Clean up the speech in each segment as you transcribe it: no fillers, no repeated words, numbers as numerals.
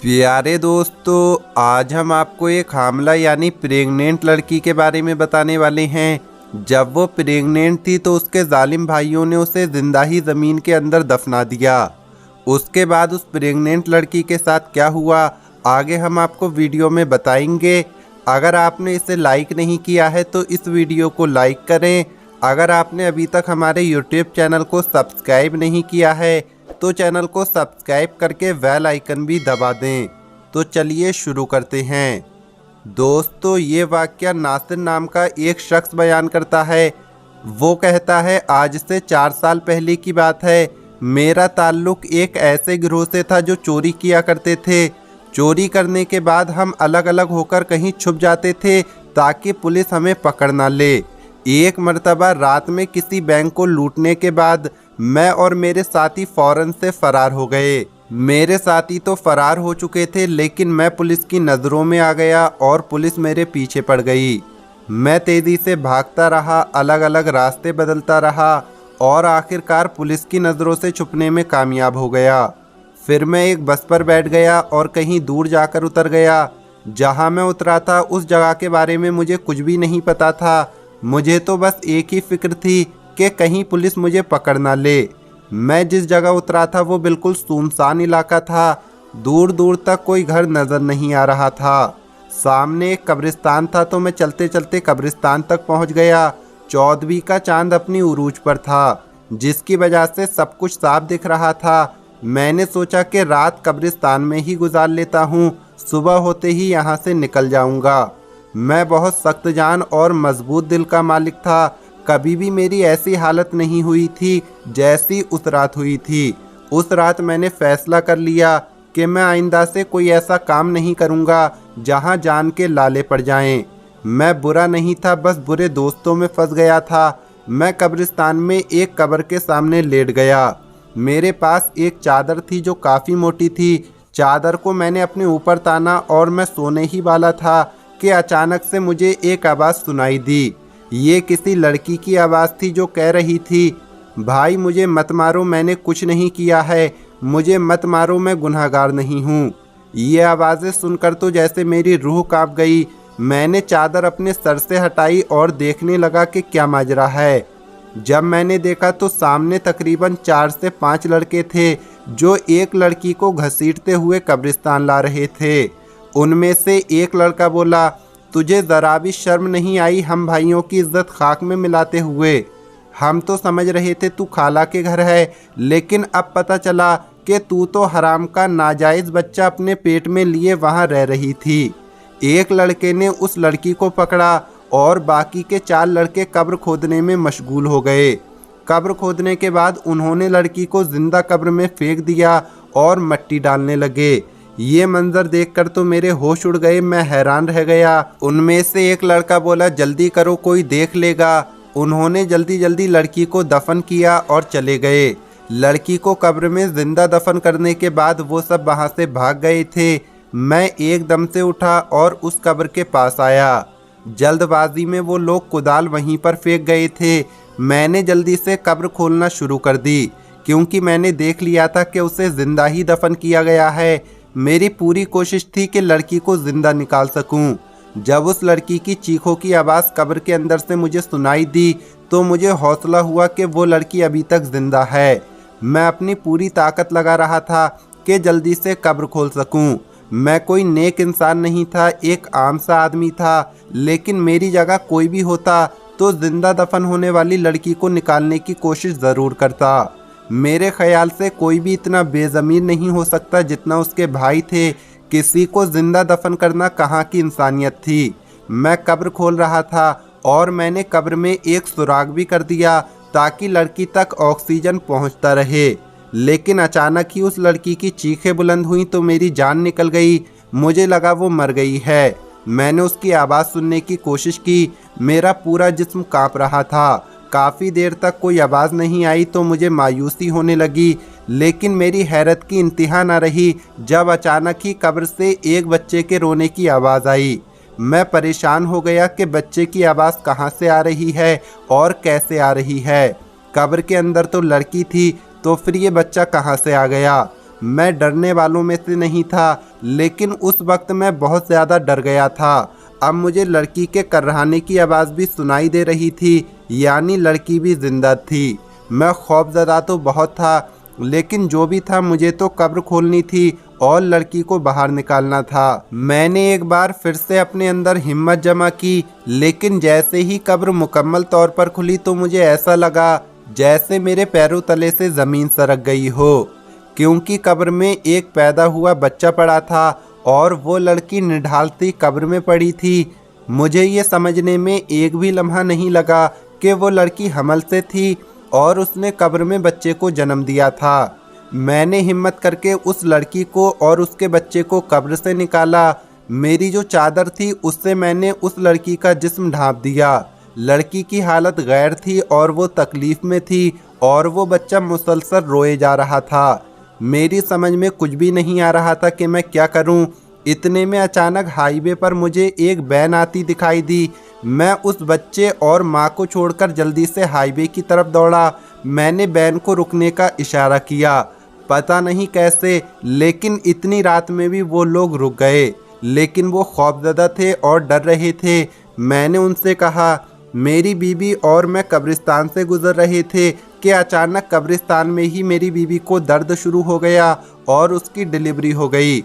प्यारे दोस्तों, आज हम आपको एक हामला यानी प्रेग्नेंट लड़की के बारे में बताने वाले हैं। जब वो प्रेग्नेंट थी तो उसके जालिम भाइयों ने उसे जिंदा ही ज़मीन के अंदर दफना दिया। उसके बाद उस प्रेग्नेंट लड़की के साथ क्या हुआ आगे हम आपको वीडियो में बताएंगे। अगर आपने इसे लाइक नहीं किया है तो इस वीडियो को लाइक करें। अगर आपने अभी तक हमारे यूट्यूब चैनल को सब्सक्राइब नहीं किया है तो चैनल को सब्सक्राइब करके बेल आइकन भी दबा दें। तो चलिए शुरू करते हैं। दोस्तों, ये वाकया नासिर नाम का एक शख्स बयान करता है। वो कहता है, आज से 4 साल पहले की बात है। मेरा ताल्लुक एक ऐसे गिरोह से था जो चोरी किया करते थे। चोरी करने के बाद हम अलग अलग होकर कहीं छुप जाते थे ताकि पुलिस हमें पकड़ ना ले। एक मर्तबा रात में किसी बैंक को लूटने के बाद मैं और मेरे साथी फौरन से फरार हो गए। मेरे साथी तो फरार हो चुके थे लेकिन मैं पुलिस की नज़रों में आ गया और पुलिस मेरे पीछे पड़ गई। मैं तेज़ी से भागता रहा, अलग अलग रास्ते बदलता रहा और आखिरकार पुलिस की नज़रों से छुपने में कामयाब हो गया। फिर मैं एक बस पर बैठ गया और कहीं दूर जाकर उतर गया। जहाँ मैं उतरा था उस जगह के बारे में मुझे कुछ भी नहीं पता था। मुझे तो बस एक ही फिक्र थी कि कहीं पुलिस मुझे पकड़ ना ले। मैं जिस जगह उतरा था वो बिल्कुल सुनसान इलाका था। दूर दूर तक कोई घर नज़र नहीं आ रहा था। सामने एक कब्रिस्तान था तो मैं चलते चलते कब्रिस्तान तक पहुंच गया। 14वीं का चांद अपनी उरूज पर था जिसकी वजह से सब कुछ साफ दिख रहा था। मैंने सोचा कि रात कब्रिस्तान में ही गुजार लेता हूँ, सुबह होते ही यहाँ से निकल जाऊँगा। मैं बहुत सख्त जान और मजबूत दिल का मालिक था। कभी भी मेरी ऐसी हालत नहीं हुई थी जैसी उस रात हुई थी। उस रात मैंने फैसला कर लिया कि मैं आइंदा से कोई ऐसा काम नहीं करूँगा जहाँ जान के लाले पड़ जाएं। मैं बुरा नहीं था, बस बुरे दोस्तों में फंस गया था। मैं कब्रिस्तान में एक कब्र के सामने लेट गया। मेरे पास एक चादर थी जो काफ़ी मोटी थी। चादर को मैंने अपने ऊपर ताना और मैं सोने ही वाला था कि अचानक से मुझे एक आवाज़ सुनाई दी। ये किसी लड़की की आवाज़ थी जो कह रही थी, भाई मुझे मत मारो, मैंने कुछ नहीं किया है, मुझे मत मारो, मैं गुनहगार नहीं हूँ। ये आवाज़ें सुनकर तो जैसे मेरी रूह कांप गई। मैंने चादर अपने सर से हटाई और देखने लगा कि क्या माजरा है। जब मैंने देखा तो सामने तकरीबन 4 से 5 लड़के थे जो एक लड़की को घसीटते हुए कब्रिस्तान ला रहे थे। उनमें से एक लड़का बोला, तुझे ज़रा भी शर्म नहीं आई हम भाइयों की इज्जत खाक में मिलाते हुए? हम तो समझ रहे थे तू खाला के घर है, लेकिन अब पता चला कि तू तो हराम का नाजायज़ बच्चा अपने पेट में लिए वहाँ रह रही थी। एक लड़के ने उस लड़की को पकड़ा और बाकी के 4 लड़के कब्र खोदने में मशगूल हो गए। कब्र खोदने के बाद उन्होंने लड़की को जिंदा कब्र में फेंक दिया और मिट्टी डालने लगे। ये मंजर देखकर तो मेरे होश उड़ गए, मैं हैरान रह गया। उनमें से एक लड़का बोला, जल्दी करो कोई देख लेगा। उन्होंने जल्दी जल्दी लड़की को दफन किया और चले गए। लड़की को कब्र में जिंदा दफन करने के बाद वो सब वहाँ से भाग गए थे। मैं एकदम से उठा और उस कब्र के पास आया। जल्दबाजी में वो लोग कुदाल वहीं पर फेंक गए थे। मैंने जल्दी से कब्र खोलना शुरू कर दी क्योंकि मैंने देख लिया था कि उसे ज़िंदा ही दफन किया गया है। मेरी पूरी कोशिश थी कि लड़की को ज़िंदा निकाल सकूं। जब उस लड़की की चीखों की आवाज़ कब्र के अंदर से मुझे सुनाई दी तो मुझे हौसला हुआ कि वो लड़की अभी तक ज़िंदा है। मैं अपनी पूरी ताकत लगा रहा था कि जल्दी से कब्र खोल सकूं। मैं कोई नेक इंसान नहीं था, एक आम सा आदमी था, लेकिन मेरी जगह कोई भी होता तो जिंदा दफन होने वाली लड़की को निकालने की कोशिश ज़रूर करता। मेरे ख्याल से कोई भी इतना बेज़मीर नहीं हो सकता जितना उसके भाई थे। किसी को जिंदा दफन करना कहाँ की इंसानियत थी। मैं कब्र खोल रहा था और मैंने कब्र में एक सुराग भी कर दिया ताकि लड़की तक ऑक्सीजन पहुँचता रहे। लेकिन अचानक ही उस लड़की की चीखें बुलंद हुई तो मेरी जान निकल गई। मुझे लगा वो मर गई है। मैंने उसकी आवाज़ सुनने की कोशिश की। मेरा पूरा जिस्म कांप रहा था। काफ़ी देर तक कोई आवाज़ नहीं आई तो मुझे मायूसी होने लगी, लेकिन मेरी हैरत की इंतहा न रही जब अचानक ही कब्र से एक बच्चे के रोने की आवाज़ आई। मैं परेशान हो गया कि बच्चे की आवाज़ कहाँ से आ रही है और कैसे आ रही है। कब्र के अंदर तो लड़की थी तो फिर ये बच्चा कहाँ से आ गया। मैं डरने वालों में से नहीं था, लेकिन उस वक्त मैं बहुत ज़्यादा डर गया था। अब मुझे लड़की के कर्राने की आवाज़ भी सुनाई दे रही थी, यानी लड़की भी जिंदा थी। मैं खौफज़दा तो बहुत था, लेकिन जो भी था मुझे तो कब्र खोलनी थी और लड़की को बाहर निकालना था। मैंने एक बार फिर से अपने अंदर हिम्मत जमा की, लेकिन जैसे ही कब्र मुकम्मल तौर पर खुली तो मुझे ऐसा लगा जैसे मेरे पैरों तले से ज़मीन सरक गई हो, क्योंकि कब्र में एक पैदा हुआ बच्चा पड़ा था और वो लड़की निढालती कब्र में पड़ी थी। मुझे ये समझने में एक भी लम्हा नहीं लगा कि वो लड़की हमल से थी और उसने कब्र में बच्चे को जन्म दिया था। मैंने हिम्मत करके उस लड़की को और उसके बच्चे को कब्र से निकाला। मेरी जो चादर थी उससे मैंने उस लड़की का जिस्म ढाँप दिया। लड़की की हालत गैर थी और वो तकलीफ़ में थी और वो बच्चा मुसलसल रोए जा रहा था। मेरी समझ में कुछ भी नहीं आ रहा था कि मैं क्या करूं। इतने में अचानक हाईवे पर मुझे एक वैन आती दिखाई दी। मैं उस बच्चे और माँ को छोड़कर जल्दी से हाईवे की तरफ दौड़ा। मैंने वैन को रुकने का इशारा किया, पता नहीं कैसे, लेकिन इतनी रात में भी वो लोग रुक गए। लेकिन वो खौफज़दा थे और डर रहे थे। मैंने उनसे कहा, मेरी बीवी और मैं कब्रिस्तान से गुजर रहे थे कि अचानक कब्रिस्तान में ही मेरी बीवी को दर्द शुरू हो गया और उसकी डिलीवरी हो गई।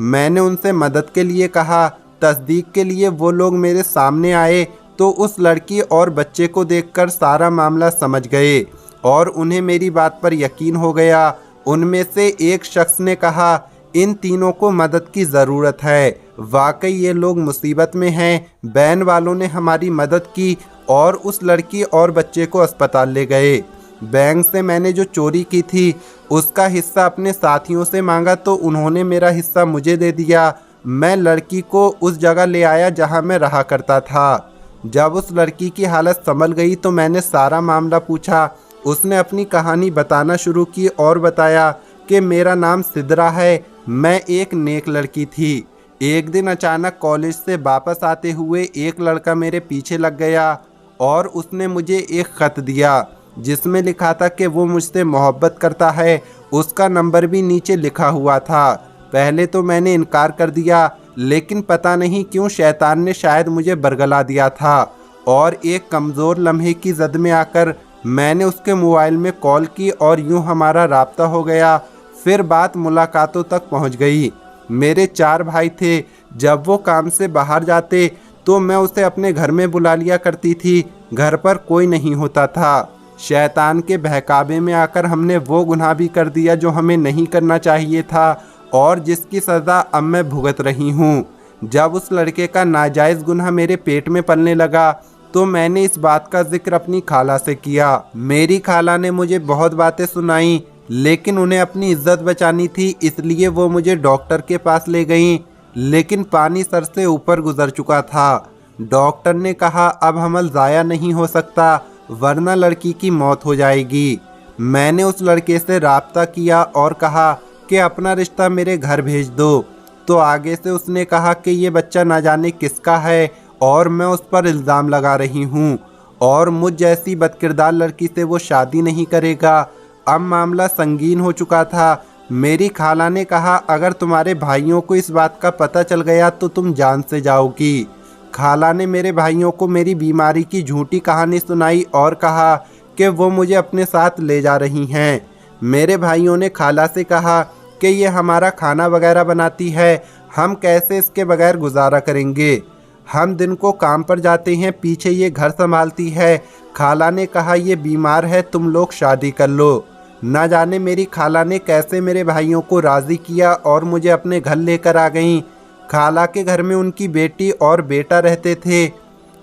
मैंने उनसे मदद के लिए कहा। तस्दीक के लिए वो लोग मेरे सामने आए तो उस लड़की और बच्चे को देखकर सारा मामला समझ गए और उन्हें मेरी बात पर यकीन हो गया। उनमें से एक शख्स ने कहा, इन तीनों को मदद की ज़रूरत है, वाकई ये लोग मुसीबत में हैं। वैन वालों ने हमारी मदद की और उस लड़की और बच्चे को अस्पताल ले गए। बैंक से मैंने जो चोरी की थी उसका हिस्सा अपने साथियों से मांगा तो उन्होंने मेरा हिस्सा मुझे दे दिया। मैं लड़की को उस जगह ले आया जहां मैं रहा करता था। जब उस लड़की की हालत संभल गई तो मैंने सारा मामला पूछा। उसने अपनी कहानी बताना शुरू की और बताया कि मेरा नाम सिद्रा है, मैं एक नेक लड़की थी। एक दिन अचानक कॉलेज से वापस आते हुए एक लड़का मेरे पीछे लग गया और उसने मुझे एक ख़त दिया जिसमें लिखा था कि वो मुझसे मोहब्बत करता है। उसका नंबर भी नीचे लिखा हुआ था। पहले तो मैंने इनकार कर दिया, लेकिन पता नहीं क्यों शैतान ने शायद मुझे बरगला दिया था और एक कमज़ोर लम्हे की जद में आकर मैंने उसके मोबाइल में कॉल की और यूं हमारा राब्ता हो गया। फिर बात मुलाकातों तक पहुंच गई। मेरे 4 भाई थे। जब वो काम से बाहर जाते तो मैं उसे अपने घर में बुला लिया करती थी। घर पर कोई नहीं होता था। शैतान के बहकावे में आकर हमने वो गुनाह भी कर दिया जो हमें नहीं करना चाहिए था और जिसकी सज़ा अब मैं भुगत रही हूँ। जब उस लड़के का नाजायज़ गुनाह मेरे पेट में पलने लगा तो मैंने इस बात का जिक्र अपनी खाला से किया। मेरी खाला ने मुझे बहुत बातें सुनाई, लेकिन उन्हें अपनी इज्जत बचानी थी, इसलिए वो मुझे डॉक्टर के पास ले गईं। लेकिन पानी सर से ऊपर गुजर चुका था। डॉक्टर ने कहा, अब हमल ज़ाया नहीं हो सकता, वरना लड़की की मौत हो जाएगी। मैंने उस लड़के से राब्ता किया और कहा कि अपना रिश्ता मेरे घर भेज दो। तो आगे से उसने कहा कि ये बच्चा ना जाने किसका है और मैं उस पर इल्ज़ाम लगा रही हूँ और मुझ जैसी बदकिरदार लड़की से वो शादी नहीं करेगा। अब मामला संगीन हो चुका था। मेरी खाला ने कहा, अगर तुम्हारे भाइयों को इस बात का पता चल गया तो तुम जान से जाओगी। खाला ने मेरे भाइयों को मेरी बीमारी की झूठी कहानी सुनाई और कहा कि वो मुझे अपने साथ ले जा रही हैं। मेरे भाइयों ने खाला से कहा कि ये हमारा खाना वगैरह बनाती है, हम कैसे इसके बगैर गुजारा करेंगे। हम दिन को काम पर जाते हैं, पीछे ये घर संभालती है। खाला ने कहा, ये बीमार है, तुम लोग शादी कर लो। ना जाने मेरी खाला ने कैसे मेरे भाइयों को राज़ी किया और मुझे अपने घर लेकर आ गईं। खाला के घर में उनकी बेटी और बेटा रहते थे।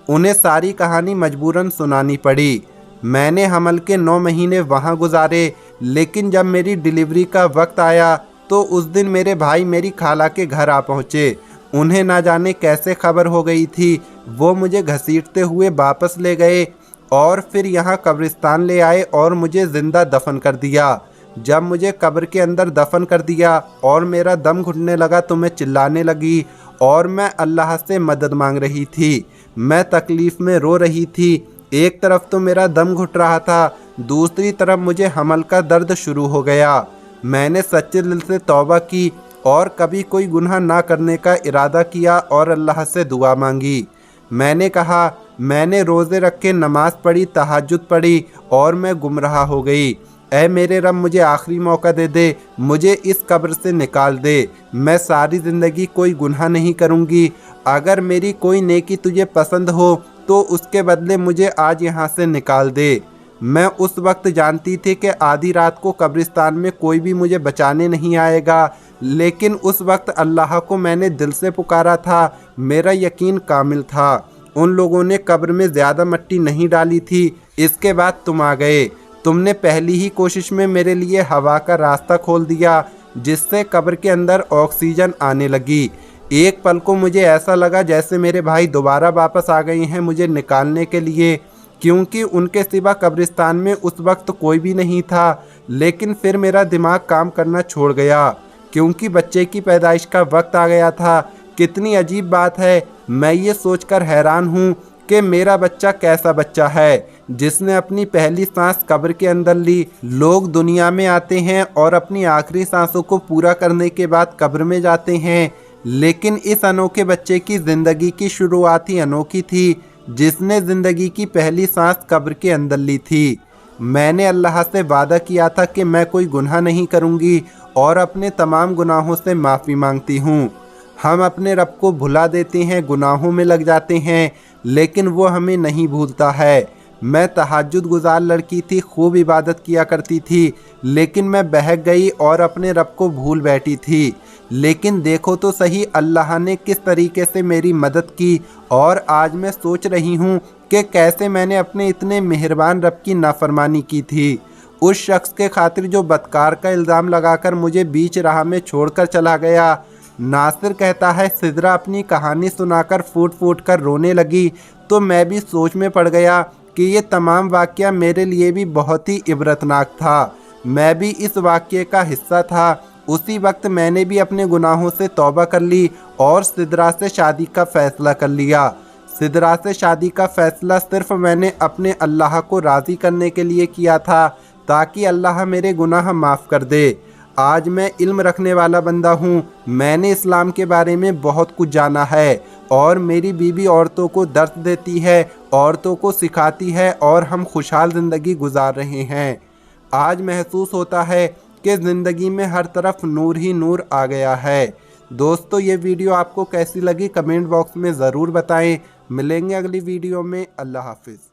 उन्हें सारी कहानी मजबूरन सुनानी पड़ी। मैंने हमल के 9 महीने वहाँ गुजारे, लेकिन जब मेरी डिलीवरी का वक्त आया तो उस दिन मेरे भाई मेरी खाला के घर आ पहुँचे। उन्हें ना जाने कैसे खबर हो गई थी। वो मुझे घसीटते हुए वापस ले गए और फिर यहाँ कब्रिस्तान ले आए और मुझे ज़िंदा दफन कर दिया। जब मुझे कब्र के अंदर दफन कर दिया और मेरा दम घुटने लगा तो मैं चिल्लाने लगी और मैं अल्लाह से मदद मांग रही थी। मैं तकलीफ़ में रो रही थी। एक तरफ तो मेरा दम घुट रहा था, दूसरी तरफ मुझे हमल का दर्द शुरू हो गया। मैंने सच्चे दिल से तौबा की और कभी कोई गुनाह ना करने का इरादा किया और अल्लाह से दुआ मांगी। मैंने कहा, मैंने रोज़े रख के नमाज़ पढ़ी, तहज्जुद पढ़ी और मैं गुमराह हो गई। ऐ मेरे रब, मुझे आखिरी मौका दे दे, मुझे इस कब्र से निकाल दे। मैं सारी ज़िंदगी कोई गुनाह नहीं करूँगी। अगर मेरी कोई नेकी तुझे पसंद हो तो उसके बदले मुझे आज यहाँ से निकाल दे। मैं उस वक्त जानती थी कि आधी रात को कब्रिस्तान में कोई भी मुझे बचाने नहीं आएगा, लेकिन उस वक्त अल्लाह को मैंने दिल से पुकारा था। मेरा यकीन कामिल था। उन लोगों ने कब्र में ज़्यादा मिट्टी नहीं डाली थी। इसके बाद तुम आ गए। तुमने पहली ही कोशिश में मेरे लिए हवा का रास्ता खोल दिया, जिससे कब्र के अंदर ऑक्सीजन आने लगी। एक पल को मुझे ऐसा लगा जैसे मेरे भाई दोबारा वापस आ गए हैं मुझे निकालने के लिए, क्योंकि उनके सिवा कब्रिस्तान में उस वक्त कोई भी नहीं था। लेकिन फिर मेरा दिमाग काम करना छोड़ गया, क्योंकि बच्चे की पैदाइश का वक्त आ गया था। कितनी अजीब बात है। मैं ये सोचकर हैरान हूँ कि मेरा बच्चा कैसा बच्चा है जिसने अपनी पहली सांस कब्र के अंदर ली। लोग दुनिया में आते हैं और अपनी आखिरी सांसों को पूरा करने के बाद कब्र में जाते हैं, लेकिन इस अनोखे बच्चे की ज़िंदगी की शुरुआत ही अनोखी थी, जिसने ज़िंदगी की पहली सांस कब्र के अंदर ली थी। मैंने अल्लाह से वादा किया था कि मैं कोई गुनाह नहीं करूँगी और अपने तमाम गुनाहों से माफ़ी मांगती हूँ। हम अपने रब को भुला देते हैं, गुनाहों में लग जाते हैं, लेकिन वो हमें नहीं भूलता है। मैं तहज्जुद गुजार लड़की थी, खूब इबादत किया करती थी, लेकिन मैं बहक गई और अपने रब को भूल बैठी थी। लेकिन देखो तो सही अल्लाह ने किस तरीके से मेरी मदद की, और आज मैं सोच रही हूँ कि कैसे मैंने अपने इतने मेहरबान रब की नाफरमानी की थी। उस शख्स के खातिर जो बदकार का इल्ज़ाम लगाकर मुझे बीच राह में छोड़कर चला गया। नासिर कहता है, सिदरा अपनी कहानी सुनाकर फूट फूट कर रोने लगी, तो मैं भी सोच में पड़ गया कि ये तमाम वाक़या मेरे लिए भी बहुत ही इबरतनाक था। मैं भी इस वाक़ये का हिस्सा था। उसी वक्त मैंने भी अपने गुनाहों से तौबा कर ली और सिदरा से शादी का फ़ैसला कर लिया। सिदरा से शादी का फ़ैसला सिर्फ़ मैंने अपने अल्लाह को राज़ी करने के लिए किया था, ताकि अल्लाह मेरे गुनाह माफ़ कर दे। आज मैं इल्म रखने वाला बंदा हूँ। मैंने इस्लाम के बारे में बहुत कुछ जाना है, और मेरी बीवी औरतों को दर्द देती है, औरतों को सिखाती है, और हम खुशहाल ज़िंदगी गुजार रहे हैं। आज महसूस होता है कि ज़िंदगी में हर तरफ नूर ही नूर आ गया है। दोस्तों, ये वीडियो आपको कैसी लगी कमेंट बॉक्स में ज़रूर बताएं। मिलेंगे अगली वीडियो में। अल्लाह हाफिज़।